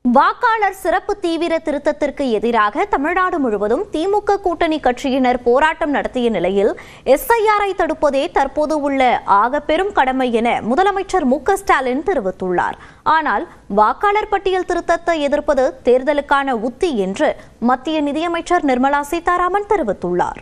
வாக்காளர் சிறப்பு தீவிர திருத்தத்திற்கு எதிராக தமிழ்நாடு முழுவதும் திமுக கூட்டணி கட்சியினர் போராட்டம் நடத்திய நிலையில் எஸ்ஐஆரை தடுப்பதே தற்போது உள்ள ஆகப்பெரும் கடமை என முதலமைச்சர் மு.க.ஸ்டாலின் தெரிவித்துள்ளார். ஆனால் வாக்காளர் பட்டியல் திருத்தத்தை எதிர்ப்பது தேர்தலுக்கான உத்தி என்று மத்திய நிதியமைச்சர் நிர்மலா சீதாராமன் தெரிவித்துள்ளார்.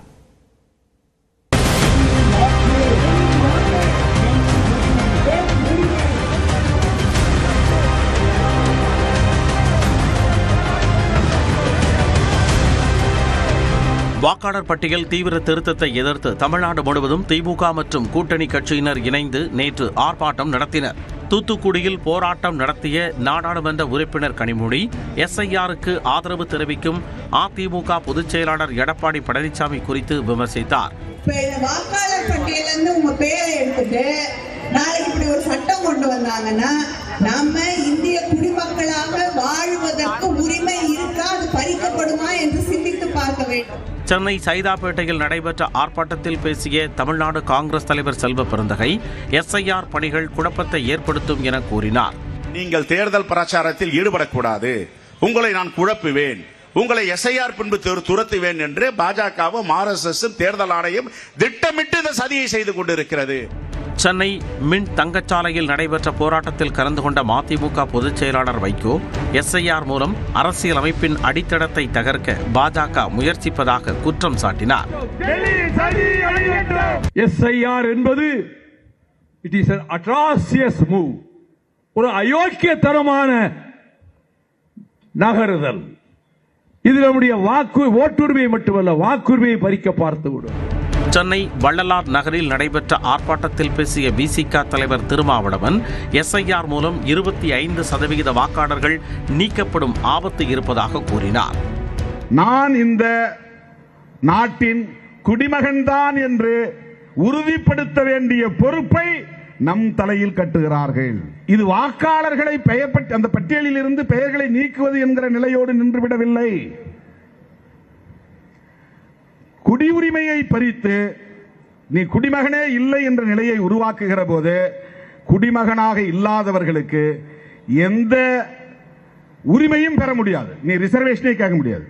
வாக்காளர் பட்டியல் தீவிர திருத்தத்தை எதிர்த்து தமிழ்நாடு முழுவதும் திமுக மற்றும் கூட்டணி கட்சியினர் இணைந்து நேற்று ஆர்ப்பாட்டம் நடத்தினர். தூத்துக்குடியில் போராட்டம் நடத்திய நாடாளுமன்ற உறுப்பினர் கனிமொழி எஸ்ஐஆருக்கு ஆதரவு தெரிவிக்கும் அதிமுக பொதுச் செயலாளர் எடப்பாடி பழனிசாமி குறித்து விமர்சித்தார். வாக்காளர் பட்டியலிருந்து உங்க பேரை எடுத்துட்டு நாளைக்கு இப்படி ஒரு சட்டம் கொண்டு வந்தாங்கன்னா நம்ம இந்திய குடிமக்களாக வாழ்வதற்கு உரிமை இருக்கா, அது பறிக்கப்படுமா என்று சிந்தித்து பார்க்க வேண்டும். சென்னை சைதாப்பேட்டையில் நடைபெற்ற ஆர்ப்பாட்டத்தில் பேசிய தமிழ்நாடு காங்கிரஸ் தலைவர் செல்வ பெருந்தகை எஸ்ஐஆர் பணிகள் குழப்பத்தை ஏற்படுத்தும் என கூறினார். நீங்கள் தேர்தல் பிரச்சாரத்தில் ஈடுபடக்கூடாது, உங்களை நான் குழப்புவேன், உங்களை எஸ்ஐஆர் பின்பு துரத்துவேன் என்று பாஜகவும் RSS தேர்தல் ஆணையம் திட்டமிட்டு இந்த சதியை செய்து கொண்டிருக்கிறது. சென்னை மின் தங்கச்சாலையில் நடைபெற்ற போராட்டத்தில் கலந்து கொண்ட மதிமுக பொதுச் செயலாளர் வைகோ எஸ்ஐஆர் மூலம் அரசியல் அமைப்பின் அடித்தளத்தை தகர்க்க பாஜக முயற்சிப்பதாக குற்றம் சாட்டினார். எஸ்ஐஆர் என்பது it is an atrocious move, ஒரு அயோக்கியத்தனமான நகருதல். இது நம்முடைய ஓட்டுரிமை மட்டுமல்ல, வாக்குரிமையை பறிக்க பார்த்துவிடும். சென்னை வள்ளலார் நகரில் நடைபெற்ற ஆர்ப்பாட்டத்தில் பேசிய விசிக தலைவர் திருமாவளவன் எஸ்ஐஆர் மூலம் 25% வாக்காளர்கள் நீக்கப்படும் ஆபத்து இருப்பதாக கூறினார். நான் இந்த நாட்டின் குடிமகன்தான் என்று உறுதிப்படுத்த வேண்டிய பொறுப்பை நம் தலையில் கட்டுகிறார்கள். இது வாக்காளர்களை அந்த பட்டியலில் இருந்து பெயர்களை நீக்குவது என்கிற நிலையோடு நின்றுவிடவில்லை. குடியுரிமையை பறித்து நீ குடிமகனே இல்லை என்ற நிலையை உருவாக்குகிற போது குடிமகனாக இல்லாதவர்களுக்கு எந்த உரிமையும் பெற முடியாது, நீ ரிசர்வேஷனே கேட்க முடியாது.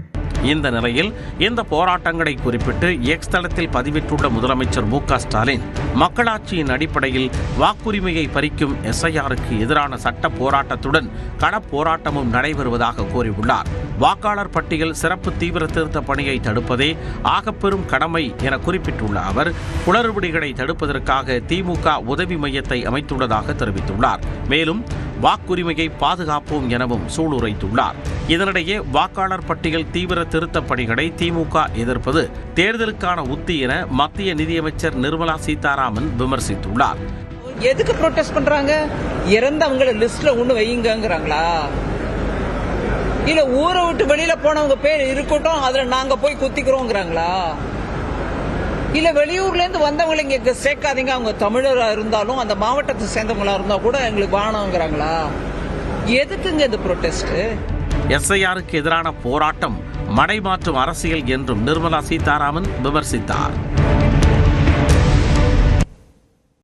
இந்த நிலையில் இந்த போராட்டங்களை குறிப்பிட்டு எக்ஸ் தளத்தில் பதிவிட்டுள்ள முதலமைச்சர் மு.க.ஸ்டாலின் மக்களாட்சியின் அடிப்படையில் வாக்குரிமையை பறிக்கும் எஸ்ஐஆருக்கு எதிரான சட்ட போராட்டத்துடன் களப்போராட்டமும் நடைபெறுவதாக கூறியுள்ளார். வாக்காளர் பட்டியல் சிறப்பு தீவிர திருத்த பணியை தடுப்பதே ஆகப்பெரும் கடமை என குறிப்பிட்டுள்ள அவர் குளறுபடிகளை தடுப்பதற்காக திமுக உதவி மையத்தை அமைத்துள்ளதாக தெரிவித்துள்ளார். மேலும் வாக்குரிமையை பாதுகாப்போம் எனவும் சூளுரைத்துள்ளார். இதனிடையே வாக்காளர் பட்டியல் தீவிர திருத்த பணிகளை திமுக எதிர்ப்பது தேர்தலுக்கான உத்தி என மத்திய நிதியமைச்சர் நிர்மலா சீதாராமன் விமர்சித்துள்ளார். எதுக்கு ப்ரொடெஸ்ட் பண்றாங்க? இறந்தவங்களை லிஸ்ட்ல ஒண்ணு வைங்கிறாங்களா? இல்ல ஊரை விட்டு வெளியில போனவங்க பேர் இருக்கட்டும், அதுல நாங்க போய் குத்திக்கிறோங்கிறாங்களா? இல்ல வெளியூர்ல இருந்து வந்தவங்களை இங்க சேர்க்காதீங்க, அவங்க தமிழரா இருந்தாலும் அந்த மாவட்டத்தை சேர்ந்தவங்களா இருந்தா கூட எங்களுக்கு வாணுங்கிறாங்களா? எதுக்குங்க இந்த ப்ரொடெஸ்ட்? எஸ்ஐஆருக்கு எதிரான போராட்டம் மடைமாற்றும் அரசியல் என்றும் நிர்மலா சீதாராமன் விமர்சித்தார்.